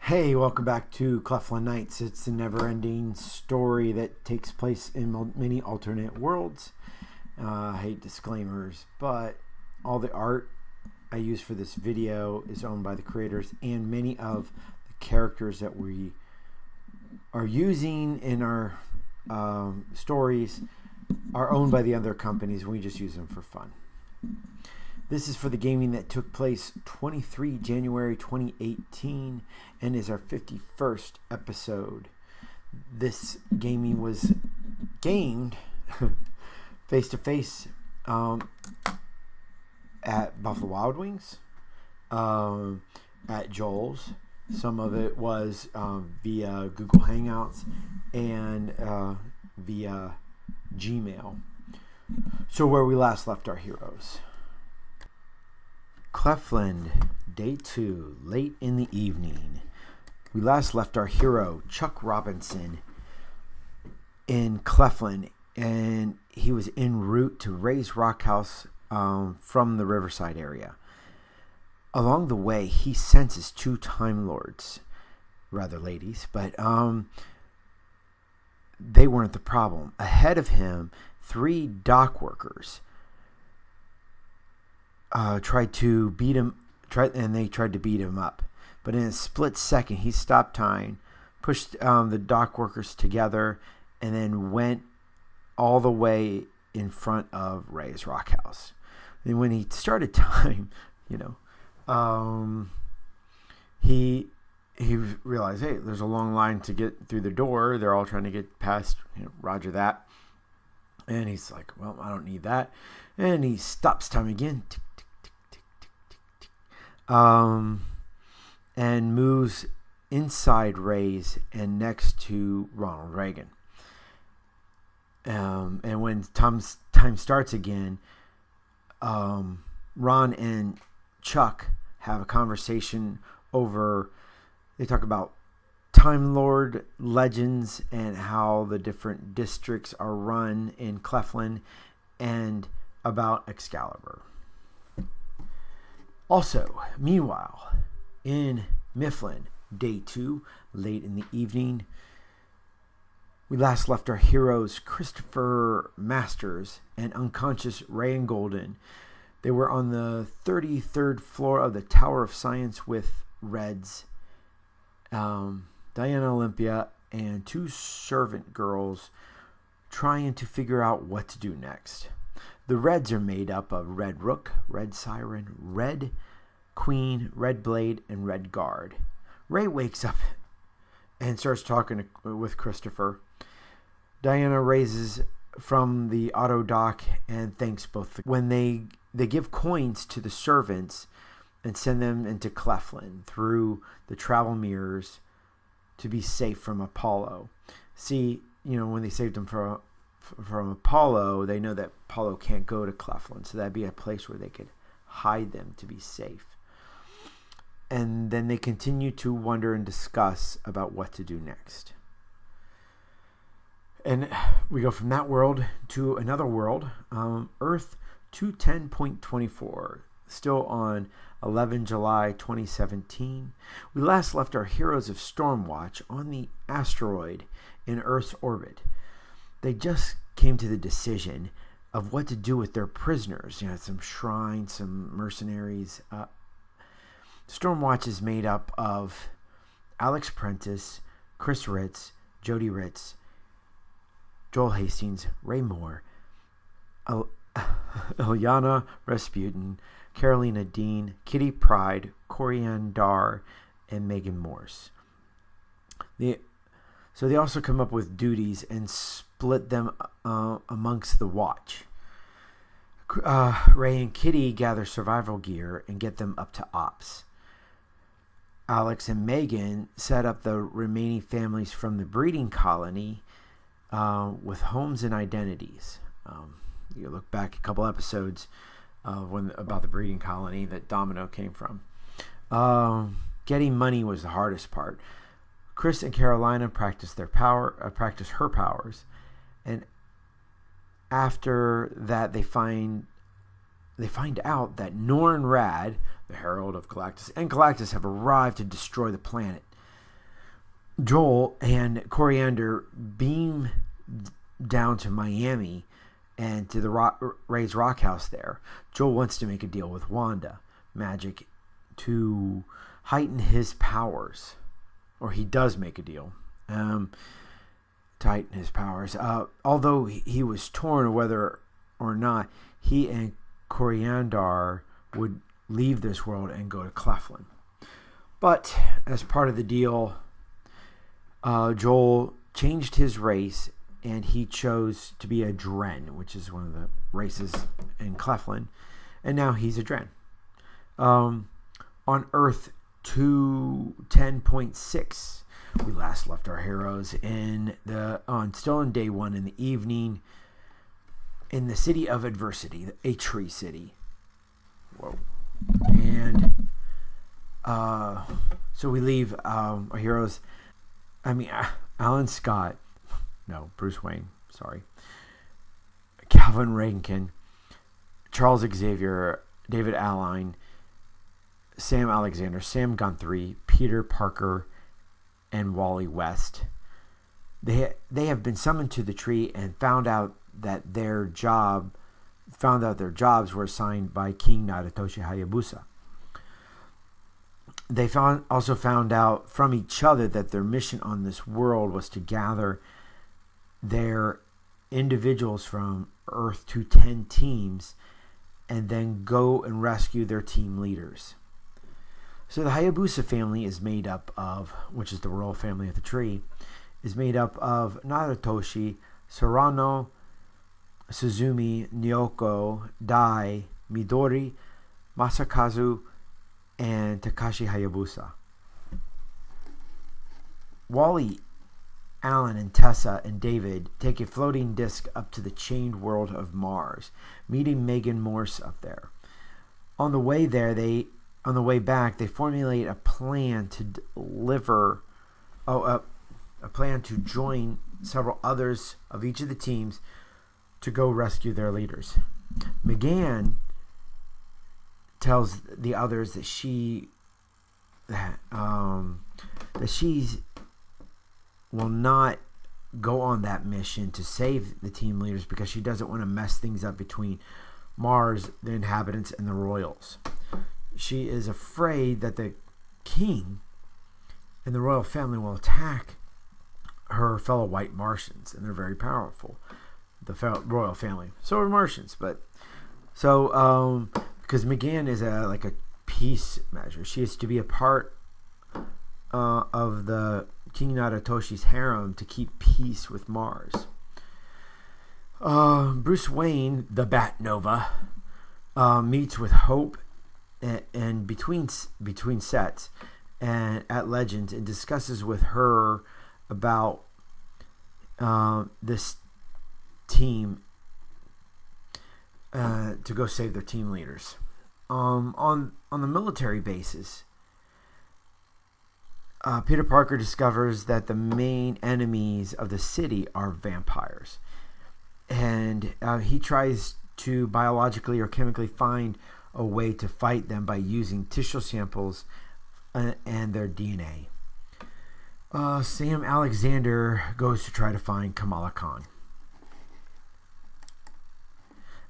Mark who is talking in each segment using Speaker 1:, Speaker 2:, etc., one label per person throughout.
Speaker 1: Hey, welcome back to Cleftlan Nights. It's a never-ending story that takes place in many alternate worlds. I hate disclaimers, but all the art I use for this video is owned by the creators, and many of the characters that we are using in our stories are owned by the other companies. We just use them for fun. This is for the gaming that took place 23 January 2018 and is our 51st episode. This gaming was gamed face-to-face at Buffalo Wild Wings, at Joel's. Some of it was via Google Hangouts and via Gmail. So where we last left our heroes. Cleftlan, Day 2, late in the evening. We last left our hero, Chuck Robinson, in Cleftlan, and he was en route to Ray's Rockhouse from the Riverside area. Along the way, he senses two Time Lords, rather ladies, but they weren't the problem. Ahead of him, three dock workers tried to beat him up. But in a split second, he stopped time, pushed the dock workers together, and then went all the way in front of Ray's Rockhouse. And when he started time, he realized, hey, there's a long line to get through the door. They're all trying to get past, roger that. And he's like, well, I don't need that. And he stops time again. Tick, tick, tick, tick, tick, tick, tick, tick. And moves inside Ray's and next to Ronald Reagan. And when time starts again, Ron and Chuck have a conversation over, they talk about Time Lord legends and how the different districts are run in Cleftlan, and about Excalibur. Also, meanwhile, in Mifflin, Day 2, late in the evening, we last left our heroes Christopher Masters and unconscious Ray and Golden. They were on the 33rd floor of the Tower of Science with Reds, Diana Olympia, and two servant girls trying to figure out what to do next. The Reds are made up of Red Rook, Red Siren, Red Queen, Red Blade, and Red Guard. Ray wakes up and starts talking with Christopher. Diana raises from the auto dock and thanks both. When they give coins to the servants and send them into Cleftlan through the travel mirrors to be safe from Apollo. See, when they saved them from Apollo, they know that Apollo can't go to Cleftlan, so that'd be a place where they could hide them to be safe. And then they continue to wonder and discuss about what to do next. And we go from that world to another world, Earth 210.24, still on 11 July 2017. We last left our heroes of Stormwatch on the asteroid in Earth's orbit. They just came to the decision of what to do with their prisoners. Some shrines, some mercenaries. Stormwatch is made up of Alex Prentiss, Chris Ritz, Jody Ritz, Joel Hastings, Ray Moore, Ilyana Rasputin, Carolina Dean, Kitty Pryde, Corianne Dar, and Megan Morse. So they also come up with duties and split them amongst the watch. Ray and Kitty gather survival gear and get them up to ops. Alex and Megan set up the remaining families from the breeding colony with homes and identities. You look back a couple episodes about the breeding colony that Domino came from. Getting money was the hardest part. Chris and Carolina practice her powers, and after that they find out that Norn Rad, the Herald of Galactus, and Galactus have arrived to destroy the planet. Joel and Coriander beam down to Miami and to the Ray's Rockhouse there. Joel wants to make a deal with Wanda Magic to heighten his powers. Or he does make a deal to heighten his powers. Although he was torn whether or not he and Coriander would leave this world and go to Cleftlan. But as part of the deal, Joel changed his race and he chose to be a Dren, which is one of the races in Cleftlan, and now he's a Dren. On Earth 210.6, we last left our heroes still on day 1 in the evening in the city of Adversity, a tree city. Whoa. And so we leave our heroes. Bruce Wayne, sorry. Calvin Rankin, Charles Xavier, David Alline, Sam Alexander, Sam Guthrie, Peter Parker, and Wally West. They have been summoned to the tree and found out their jobs were assigned by King Naratoshi Hayabusa. They also found out from each other that their mission on this world was to gather their individuals from Earth to 10 teams and then go and rescue their team leaders. So the Hayabusa family is made up of, which is the royal family of the tree, is made up of Naratoshi, Sarano, Suzumi, Nyoko, Dai, Midori, Masakazu, and Takashi Hayabusa. Wally, Alan, and Tessa and David take a floating disc up to the chained world of Mars, meeting Megan Morse up there. On the way back, they formulate a plan to join several others of each of the teams to go rescue their leaders. McGann tells the others that she will not go on that mission to save the team leaders because she doesn't want to mess things up between Mars, the inhabitants, and the royals. She is afraid that the king and the royal family will attack her fellow white Martians, and they're very powerful. The royal family. So are Martians, because McGann is a peace measure. She is to be a part of the King Naratoshi's harem to keep peace with Mars. Bruce Wayne, the Bat Nova, meets with Hope and between sets and at Legends and discusses with her about this team to go save their team leaders. On the military bases, Peter Parker discovers that the main enemies of the city are vampires, and he tries to biologically or chemically find a way to fight them by using tissue samples and their DNA. Sam Alexander goes to try to find Kamala Khan.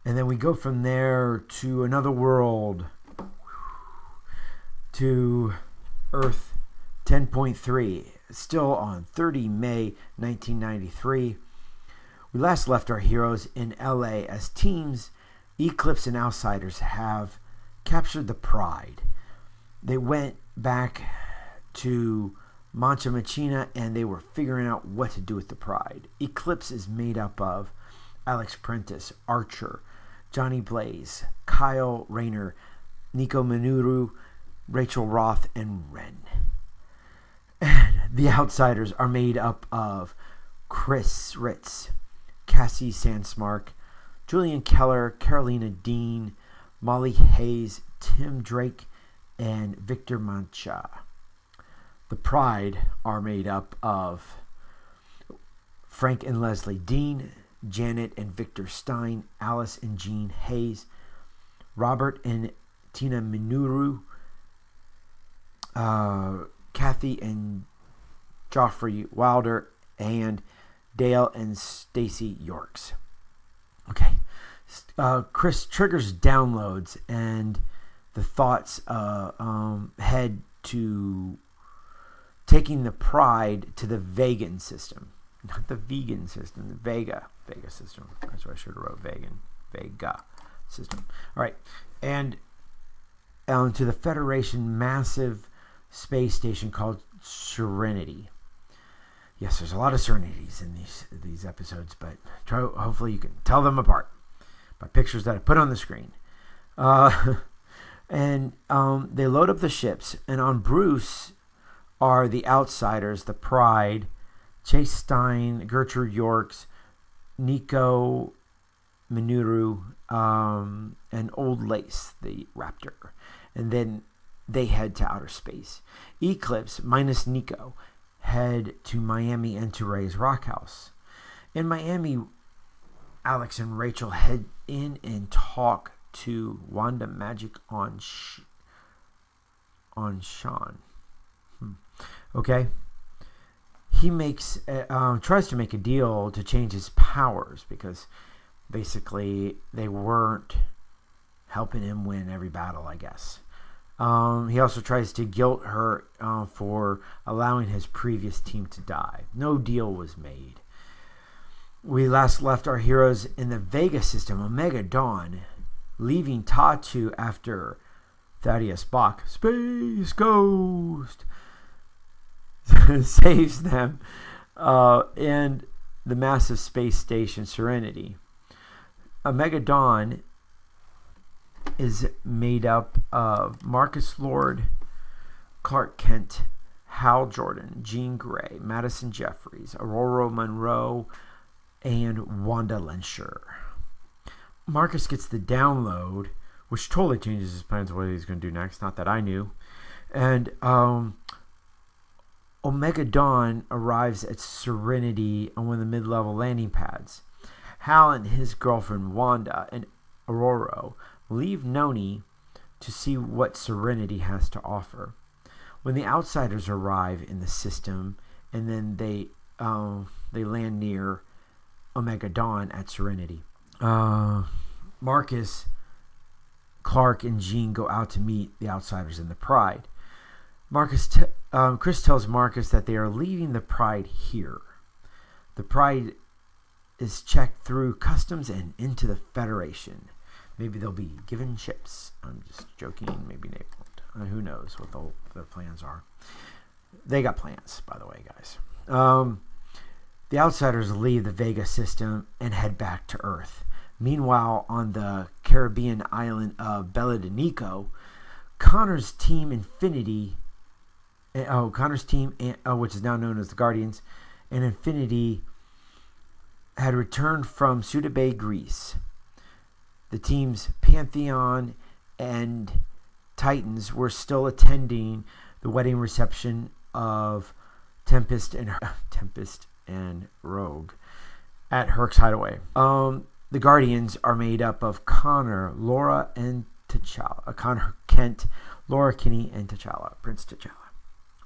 Speaker 1: And then we go from there to another world, to Earth 10.3, still on 30 May 1993. We last left our heroes in LA as teams Eclipse and Outsiders have captured the Pride. They went back to Mancha Machina and they were figuring out what to do with the Pride. Eclipse is made up of Alex Prentiss, Archer, Johnny Blaze, Kyle Rayner, Nico Minoru, Rachel Roth, and Ren. And the Outsiders are made up of Chris Ritz, Cassie Sandsmark, Julian Keller, Carolina Dean, Molly Hayes, Tim Drake, and Victor Mancha. The Pride are made up of Frank and Leslie Dean, Janet and Victor Stein, Alice and Jean Hayes, Robert and Tina Minoru, Kathy and Joffrey Wilder, and Dale and Stacy Yorks. Okay. Chris triggers downloads, and the thoughts head to taking the Pride to the Vegan system. Not the vegan system, the Vega system. That's what I should have wrote, Vega system. All right. And to the Federation massive space station called Serenity. Yes, there's a lot of Serenities in these episodes, but hopefully you can tell them apart by pictures that I put on the screen. And they load up the ships, and on Bruce are the Outsiders, the Pride, Chase Stein, Gertrude Yorks, Nico Minoru, and Old Lace, the Raptor. And then they head to outer space. Eclipse, minus Nico, head to Miami and to Ray's Rockhouse. In Miami, Alex and Rachel head in and talk to Wanda Magic on Sean. Okay. He tries to make a deal to change his powers because basically they weren't helping him win every battle, I guess. He also tries to guilt her for allowing his previous team to die. No deal was made. We last left our heroes in the Vega system, Omega Dawn, leaving Tatu after Thaddeus Bach, Space Ghost, saves them, and the massive space station Serenity. Omega Dawn is made up of Marcus Lord, Clark Kent, Hal Jordan, Jean Grey, Madison Jeffries, Aurora Monroe, and Wanda Lensher. Marcus gets the download, which totally changes his plans of what he's going to do next. Not that I knew. And Omega Dawn arrives at Serenity on one of the mid-level landing pads. Hal and his girlfriend Wanda and Aurora leave Noni to see what Serenity has to offer. When the Outsiders arrive in the system, and then they land near Omega Dawn at Serenity. Marcus, Clark, and Jean go out to meet the Outsiders in the Pride. Chris tells Marcus that they are leaving the Pride here. The Pride is checked through customs and into the Federation. Maybe they'll be given ships. I'm just joking. Maybe they won't. Who knows what their plans are. They got plans, by the way, guys. The Outsiders leave the Vega system and head back to Earth. Meanwhile, on the Caribbean island of Belladonico, Connor's team, which is now known as the Guardians, and Infinity had returned from Suda Bay, Greece. The teams Pantheon and Titans were still attending the wedding reception of Tempest and Rogue at Herc's Hideaway. The Guardians are made up of Connor, Laura, and T'Challa. Connor, Kent, Laura, Kinney, and T'Challa. Prince T'Challa.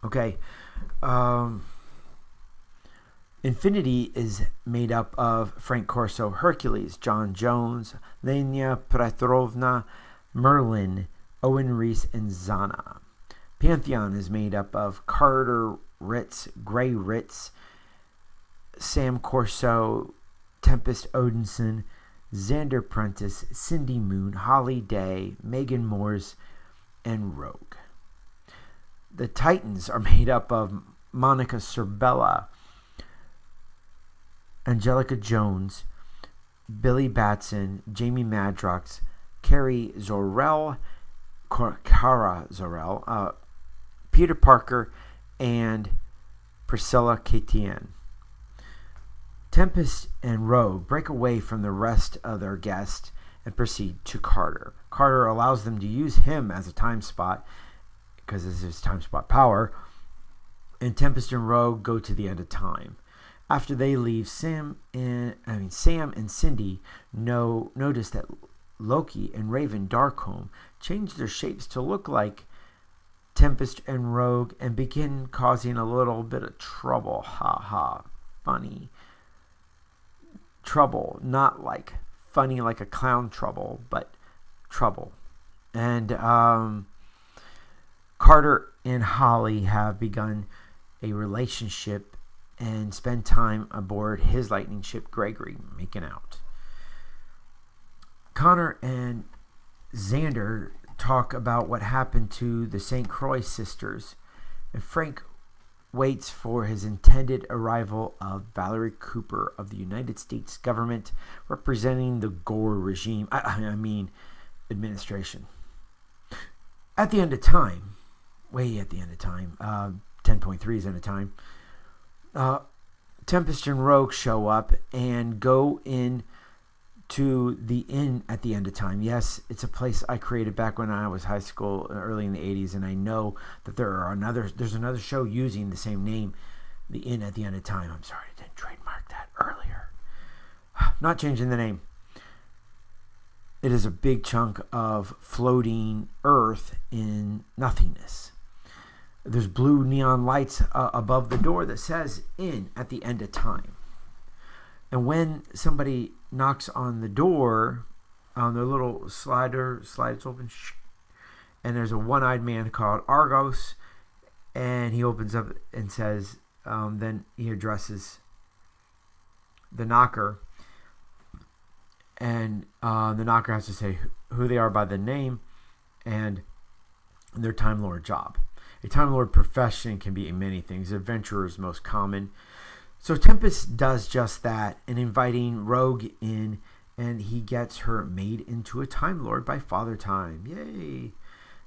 Speaker 1: Okay. Infinity is made up of Frank Corso, Hercules, John Jones, Lenya Petrovna, Merlin, Owen Reese, and Zana. Pantheon is made up of Carter Ritz, Gray Ritz, Sam Corso, Tempest Odinson, Xander Prentiss, Cindy Moon, Holly Day, Megan Morse, and Rogue. The Titans are made up of Monica Cerbella, Angelica Jones, Billy Batson, Jamie Madrox, Carrie Zorel, Cara Zorel, Peter Parker, and Priscilla Katian. Tempest and Rogue break away from the rest of their guests and proceed to Carter. Carter allows them to use him as a time spot because this is his time spot power, and Tempest and Rogue go to the end of time. After they leave, Sam and Cindy notice that Loki and Raven Darkholm changed their shapes to look like Tempest and Rogue and begin causing a little bit of trouble. Ha ha. Funny. Trouble. Not like funny like a clown trouble, but trouble. And Carter and Holly have begun a relationship and spend time aboard his lightning ship Gregory, making out. Connor and Xander talk about what happened to the St. Croix sisters, and Frank waits for his intended arrival of Valerie Cooper of the United States government representing the Gore regime, I mean administration. At the end of time, way at the end of time, 10.3 is end of time, Tempest and Rogue show up and go in to the inn at the end of time. Yes, it's a place I created back when I was high school, early in the 80s, and I know that there's another show using the same name, the inn at the end of time. I'm sorry, I didn't trademark that earlier. Not changing the name. It is a big chunk of floating Earth in nothingness. There's blue neon lights above the door that says inn at the end of time. And when somebody knocks on the door, on the little slides open, and there's a one-eyed man called Argos, and he opens up and says, then he addresses the knocker, and the knocker has to say who they are by the name and their Time Lord job. A Time Lord profession can be many things. Adventurer is most common. So Tempest does just that, and inviting Rogue in, and he gets her made into a Time Lord by Father Time. Yay!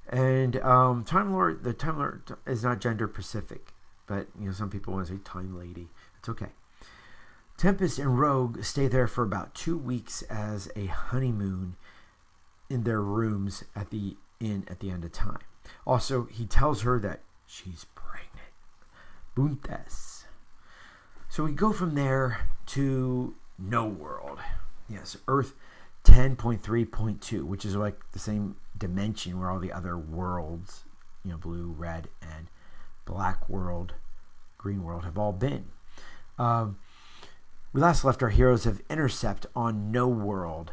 Speaker 1: And the Time Lord is not gender specific, but some people want to say Time Lady. It's okay. Tempest and Rogue stay there for about 2 weeks as a honeymoon in their rooms at the inn at the end of time. Also, he tells her that she's pregnant. Buntes. So we go from there to No World. Yes, Earth 10.3.2, which is like the same dimension where all the other worlds, blue, red, and black world, green world have all been. We last left our heroes of Intercept on No World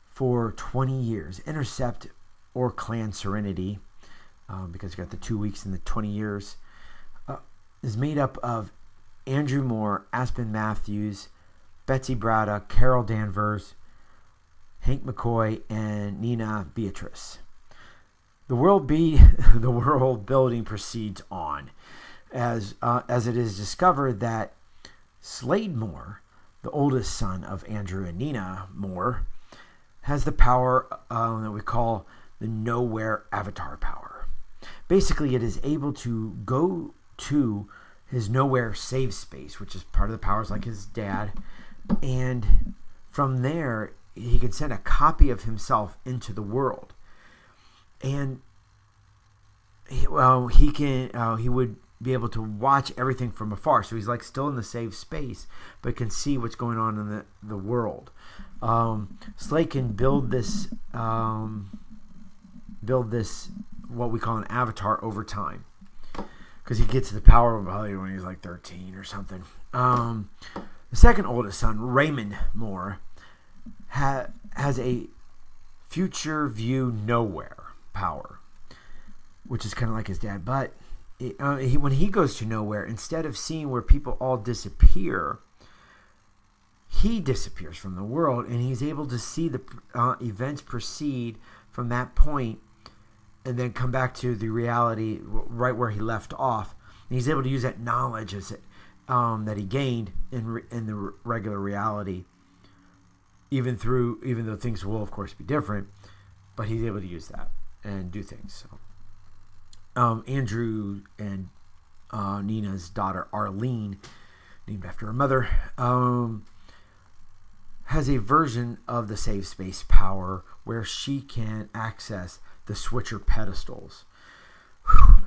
Speaker 1: for 20 years. Intercept, or Clan Serenity, because you got the 2 weeks and the 20 years, is made up of Andrew Moore, Aspen Matthews, Betsy Braddock, Carol Danvers, Hank McCoy, and Nina Beatrice. The world building proceeds on as it is discovered that Slade Moore, the oldest son of Andrew and Nina Moore, has the power that we call the Nowhere Avatar power. Basically, it is able to go to his Nowhere save space, which is part of the powers like his dad, and from there he can send a copy of himself into the world, and he would be able to watch everything from afar. So he's like still in the save space, but can see what's going on in the world. Slade can build this what we call an avatar over time, because he gets the power of when he's like 13 or something. The second oldest son, Raymond Moore, has a future view nowhere power, which is kind of like his dad. But when he goes to nowhere, instead of seeing where people all disappear, he disappears from the world, and he's able to see the events proceed from that point and then come back to the reality right where he left off. And he's able to use that knowledge that he gained in the regular reality, even though things will of course be different, but he's able to use that and do things. So, Andrew and Nina's daughter Arlene, named after her mother, has a version of the save space power where she can access the switcher pedestals.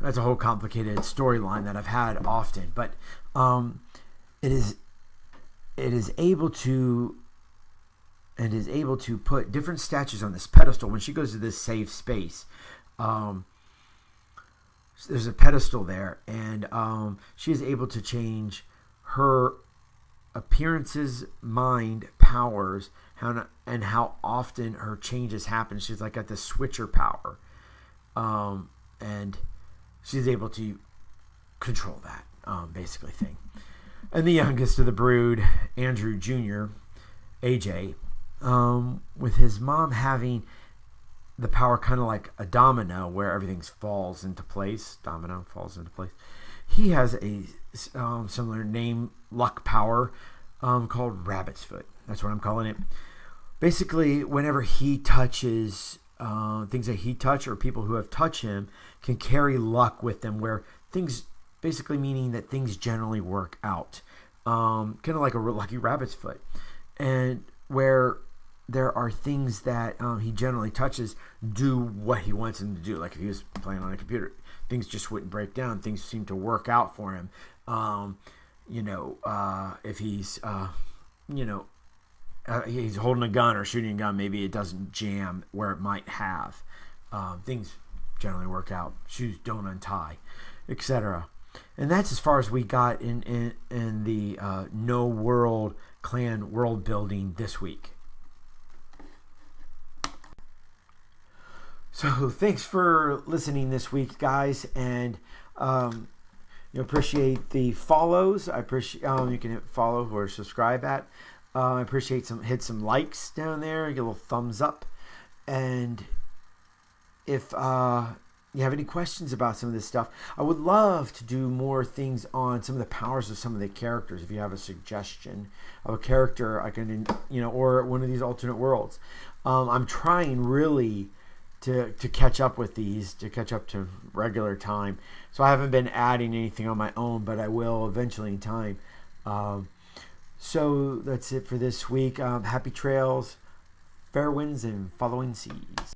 Speaker 1: That's a whole complicated storyline that I've had often, but it is able to put different statues on this pedestal. When she goes to this safe space, there's a pedestal there, and she is able to change her appearances, mind, powers, and how often her changes happen. She's like got the switcher power, and she's able to control that basically thing. And the youngest of the brood, Andrew Jr., AJ, with his mom having the power kind of like a domino where everything falls into place. Domino falls into place. He has a similar name, luck power, called Rabbit's Foot. That's what I'm calling it. Basically, whenever he touches things that he touch or people who have touched him can carry luck with them, where things, basically meaning that things generally work out. Kind of like a lucky rabbit's foot. And where there are things that he generally touches do what he wants them to do. Like if he was playing on a computer, things just wouldn't break down. Things seem to work out for him. If he's, he's holding a gun or shooting a gun, maybe it doesn't jam where it might have. Things generally work out. Shoes don't untie, etc. And that's as far as we got in the No World Clan world building this week. So thanks for listening this week, guys, and appreciate the follows. I appreciate you can hit follow or subscribe at. I appreciate hit some likes down there, get a little thumbs up, and if you have any questions about some of this stuff, I would love to do more things on some of the powers of some of the characters. If you have a suggestion of a character, I can, or one of these alternate worlds. I'm trying really to catch up with these, to catch up to regular time. So I haven't been adding anything on my own, but I will eventually in time. So that's it for this week. Happy trails, fair winds, and following seas.